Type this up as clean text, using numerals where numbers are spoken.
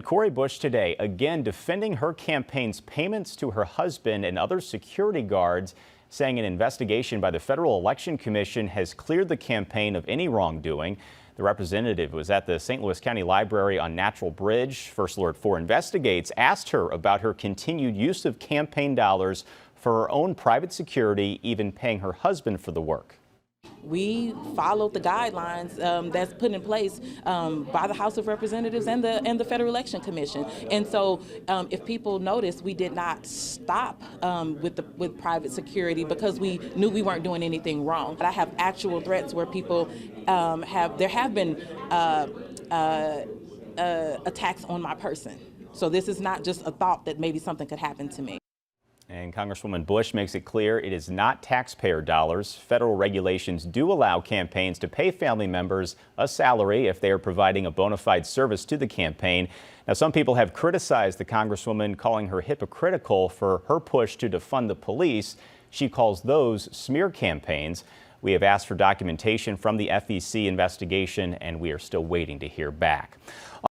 Cori Bush today again defending her campaign's payments to her husband and other security guards, saying an investigation by the Federal Election Commission has cleared the campaign of any wrongdoing. The representative was at the St. Louis County Library on Natural Bridge. First Alert 4 Investigates asked her about her continued use of campaign dollars for her own private security, even paying her husband for the work. We followed the guidelines that's put in place by the House of Representatives and the Federal Election Commission. And so if people notice, we did not stop with private security because we knew we weren't doing anything wrong. But I have actual threats where people there have been attacks on my person. So this is not just a thought that maybe something could happen to me. And Congresswoman Bush makes it clear it is not taxpayer dollars. Federal regulations do allow campaigns to pay family members a salary if they are providing a bona fide service to the campaign. Now, some people have criticized the Congresswoman, calling her hypocritical for her push to defund the police. She calls those smear campaigns. We have asked for documentation from the FEC investigation, and we are still waiting to hear back.